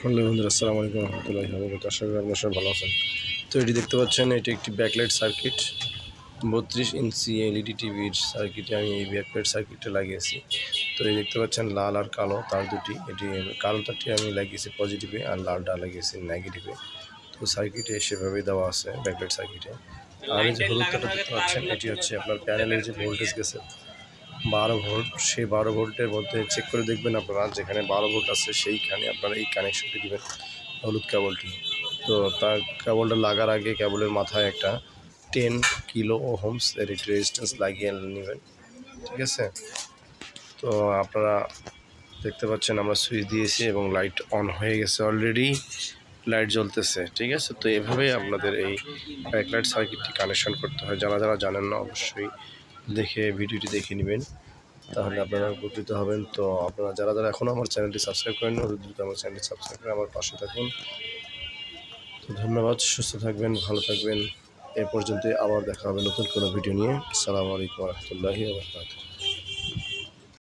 Hello বন্ধুরা, আসসালামু আলাইকুম রহমতুল্লাহি ওয়া বারাকাতুহু। আশা করি আপনারা সবাই ভালো আছেন। তো এটি দেখতে পাচ্ছেন, এটি একটি ব্যাকলাইট সার্কিট। 32 ইঞ্চি এলইডি টিভির সার্কিটে আমি এই ব্যাকলাইট সার্কিটটা লাগিয়েছি। তো এই দেখতে পাচ্ছেন লাল আর কালো তার দুটি। এটি কালো তারটি আমি লাগিয়েছি পজিটিভে আর লালটা লাগিয়েছি নেগেটিভে। তো সার্কিটে সেভাবেই দেওয়া আছে ব্যাকলাইট সার্কিটে। আর এই যে হলুদ তারটা দেখতে পাচ্ছেন, এটি হচ্ছে আপনার প্যানেলের যে ভোল্টেজ গেছে 12 ভোল্ট। সেই 12 ভোল্টের মধ্যে চেক করে দেখবেন আপনারা, যেখানে 12 ভোল্ট আছে সেইখানে আপনারা এই কানেকশনটি দিবেন, হলুদ কেবলটি। তো তার কেবলটা লাগার আগে কেবলের মাথায় একটা 10 কিলো ওহমস এর একটি রেজিস্ট্যান্স লাগিয়ে নেবেন, ঠিক আছে? তো আপনারা দেখতে পাচ্ছেন আমরা সুইচ দিয়েছি এবং লাইট অন হয়ে গেছে, অলরেডি লাইট জ্বলতেছে, ঠিক আছে? তো এভাবেই আপনাদের এই ব্যাকলাইট সার্কিটটি কানেকশন করতে হয়। যারা যারা জানেন না অবশ্যই ভিডিওটি দেখে নেবেন, তাহলে আপনারা উপকৃত হবেন। তো আপনারা যারা যারা এখনও আমার চ্যানেলটি সাবস্ক্রাইব করেন, দ্রুত আমার চ্যানেলটি সাবস্ক্রাইব করে আমার পাশে থাকুন। তো ধন্যবাদ, সুস্থ থাকবেন, ভালো থাকবেন। এ পর্যন্ত আবার দেখা হবে নতুন কোনো ভিডিও নিয়ে। আসসালামু আলাইকুম ওয়া রাহমাতুল্লাহি ওয়া বারাকাতুহু।